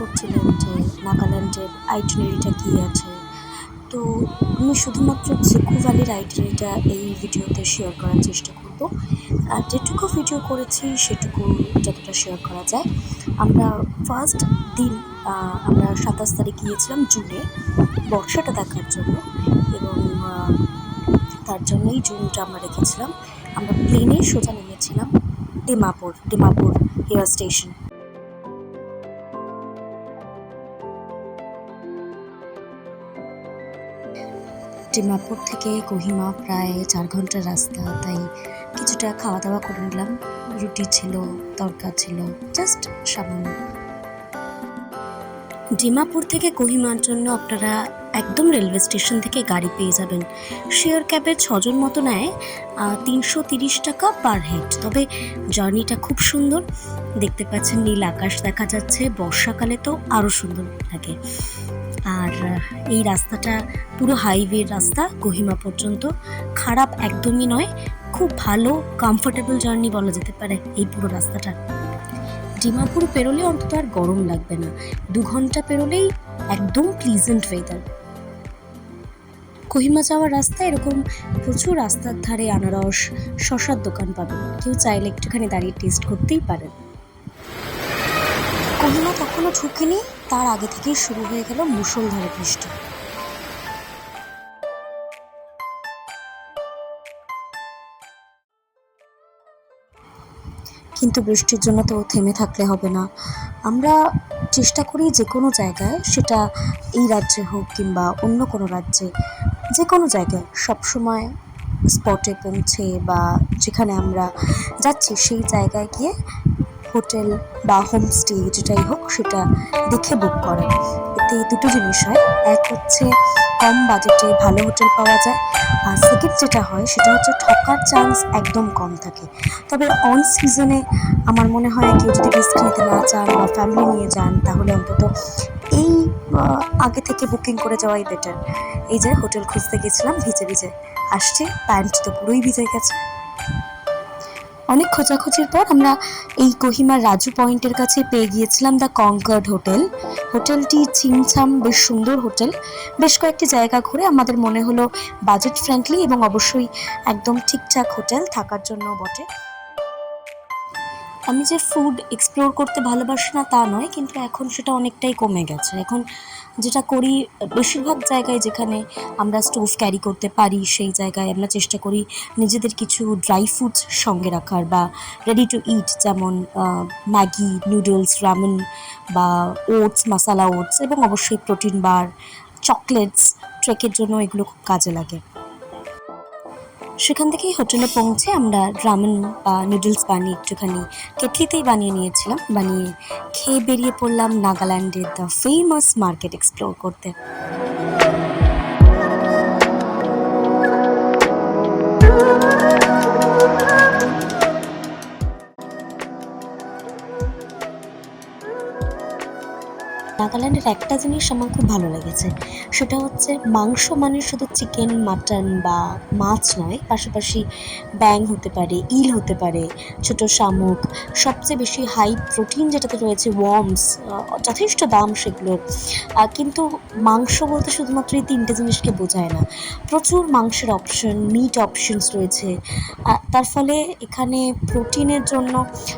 করছিলেন যে নাগাল্যান্ডের আইটিনারিটা কী আছে, তো আমি শুধুমাত্র জুকো ভ্যালির আইটিনারিটা এই ভিডিওতে শেয়ার করার চেষ্টা করব। আর যেটুকু ভিডিও করেছি সেটুকু যতটা শেয়ার করা যায়। আমরা ফার্স্ট দিন আমরা 27 তারিখ গিয়েছিলাম জুনে বর্ষাটা দেখার জন্য, এবং তার জন্যই জুনটা আমরা রেখেছিলাম। আমরা প্লেনে সোজা নেমেছিলাম ডিমাপুর এয়ার স্টেশন। ডিমাপুর থেকে কোহিমা প্রায় 4 ঘন্টার রাস্তা, তাই কিছুটা খাওয়া দাওয়া করে নিলাম। রুটি ছিল, তরকা ছিল, জাস্ট সামান্য। ডিমাপুর থেকে কোহিমার জন্য আপনারা একদম রেলওয়ে স্টেশন থেকে গাড়ি পেয়ে যাবেন। শেয়ার ক্যাবে 6 জন মতো নেয়, 330 টাকা পার হেড। তবে জার্নিটা খুব সুন্দর, দেখতে পাচ্ছেন নীল আকাশ দেখা যাচ্ছে, বর্ষাকালে তো আরও সুন্দর লাগে। আর এই রাস্তাটা পুরো হাইওয়ের রাস্তা কোহিমা পর্যন্ত, খারাপ একদমই নয়, খুব ভালো কমফোর্টেবল জার্নি বলা যেতে পারে এই পুরো রাস্তাটা। ডিমাপুর পেরোলে অন্তত আর গরম লাগবে না, 2 ঘন্টা পেরোলেই একদম প্লিজেন্ট ওয়েদার। কোহিমা যাওয়ার রাস্তায় এরকম প্রচুর রাস্তার ধারে আনারস, শশার দোকান পাবেন, কেউ চাইলে একটুখানি দাঁড়িয়ে টেস্ট করতেই পারেন। কোহিমা তখনও ঢুকেনি, তার আগে থেকেই শুরু হয়ে গেল মুষলধারে বৃষ্টি। কিন্তু বৃষ্টির জন্য তো থেমে থাকলে হবে না। আমরা চেষ্টা করি যে কোনো জায়গায়, সেটা এই রাজ্যে হোক কিংবা অন্য কোনো রাজ্যে, যে কোনো জায়গায় সবসময় স্পটে পৌঁছে বা যেখানে আমরা যাচ্ছি সেই জায়গায় গিয়ে হোটেল বা হোমস্টে যেটাই হোক সেটা দেখে বুক করা। এতে দুটো জিনিস হয়, এক হচ্ছে কম বাজেটে ভালো হোটেল পাওয়া যায়, আর সেকেন্ড যেটা হয় সেটা হচ্ছে ঠকার চান্স একদম কম থাকে। তবে অন সিজনে আমার মনে হয় কেউ যদি রিস্ক নিতে না চান বা ফ্যামিলি নিয়ে যান, তাহলে অন্তত এই আগে থেকে বুকিং করে যাওয়াই বেটার। এই যে হোটেল খুঁজতে গেছিলাম, ভিজে ভিজে আসছে, প্যান্ট তো পুরোই ভিজে গেছে। অনেক খোঁজাখুঁজির পর আমরা এই কোহিমার রাজু পয়েন্টের কাছে পেয়ে গিয়েছিলাম দ্য কনকার্ড হোটেল। হোটেলটি ছিমছাম, বেশ সুন্দর হোটেল। বেশ কয়েকটি জায়গা ঘুরে আমাদের মনে হলো বাজেট ফ্রেন্ডলি এবং অবশ্যই একদম ঠিকঠাক হোটেল থাকার জন্য বটে। আমি যে ফুড এক্সপ্লোর করতে ভালোবাসি না তা নয়, কিন্তু এখন সেটা অনেকটাই কমে গেছে। এখন যেটা করি, বেশিরভাগ জায়গায় যেখানে আমরা স্টোভ ক্যারি করতে পারি সেই জায়গায় আমরা চেষ্টা করি নিজেদের কিছু ড্রাই ফ্রুটস সঙ্গে রাখার, বা রেডি টু ইট, যেমন ম্যাগি, নুডলস, রামেন বা ওটস, মশালা ওটস, এবং অবশ্যই প্রোটিন বার, চকলেটস। ট্রেকের জন্য এগুলো খুব কাজে লাগে। সেখান থেকেই হোটেলে পৌঁছে আমরা রামেন বা নুডলস বানিয়ে একটুখানি কেটলিতেই বানিয়ে নিয়েছিলাম। বানিয়ে খেয়ে বেরিয়ে পড়লাম নাগাল্যান্ডের দ্য ফেমাস মার্কেট এক্সপ্লোর করতে। নাগাল্যান্ডের একটা জিনিস আমার খুব ভালো লেগেছে, সেটা হচ্ছে মাংস মানে শুধু চিকেন, মাটন বা মাছ নয়, পাশাপাশি ব্যাং হতে পারে, ইল হতে পারে, ছোট শামুক, সবচেয়ে বেশি হাই প্রোটিন যেটাতে রয়েছে ওয়ার্মস, যথেষ্ট দাম সেগুলোর। কিন্তু মাংস বলতে শুধুমাত্র এই 3টে জিনিসকে বোঝায় না, প্রচুর মাংসের অপশন, মিট অপশনস রয়েছে। তার ফলে এখানে প্রোটিনের জন্য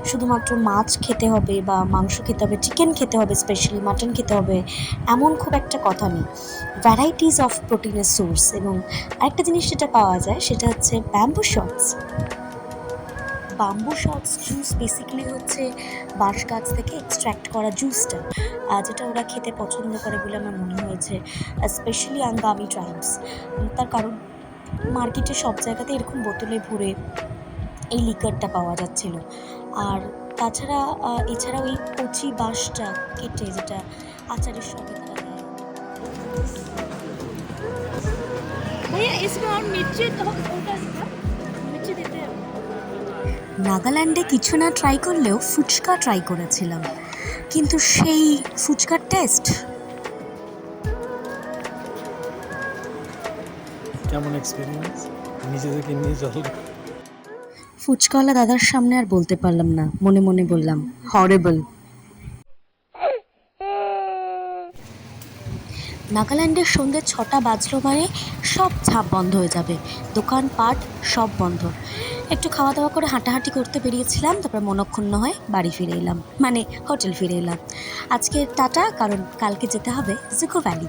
শুধুমাত্র মাছ খেতে হবে বা মাংস খেতে হবে, চিকেন খেতে হবে, স্পেশালি মাটন খেতে হবে, এমন খুব একটা কথা নেই। ভ্যারাইটিস অফ প্রোটিনের সোর্স। এবং আরেকটা জিনিস যেটা পাওয়া যায় সেটা হচ্ছে bamboo shoots. Bamboo shoots juice basically হচ্ছে বাঁশ গাছ থেকে এক্সট্র্যাক্ট করা জুসটা, যেটা ওরা খেতে পছন্দ করে বলে আমার মনে হয়েছে, স্পেশালি আঙ্গামি ট্রাইবস। তার কারণ মার্কেটে সব জায়গাতে এরকম বোতলে ভরে এই লিকারটা পাওয়া যাচ্ছিল। আর তাছাড়া এছাড়াও এই কচি বাঁশটা কেটে যেটা আচারের সঙ্গে তারা দেয়। भैया इसमें और मिर्ची तो मिर्ची देते हैं। নাগাল্যান্ডে কিছু না ট্রাই করলেও ফুচকা ট্রাই করেছিলাম, কিন্তু সেই ফুচকার টেস্ট কেমন এক্সপিরিয়েন্স নিজে থেকে নিয়ে চলো। ফুচকাওয়ালা দাদার সামনে আর বলতে পারলাম না, মনে মনে বললাম হরেবল। নাগাল্যান্ডের সন্ধ্যে 6টা বাজলো মানে সব ঝাঁপ বন্ধ হয়ে যাবে, দোকানপাট সব বন্ধ। একটু খাওয়া দাওয়া করে হাঁটাহাঁটি করতে বেরিয়েছিলাম, তারপর মনক্ষুণ্ণ হয়ে বাড়ি ফিরে এলাম, মানে হোটেল ফিরে এলাম। আজকে টাটা, কারণ কালকে যেতে হবে জুকো ভ্যালি।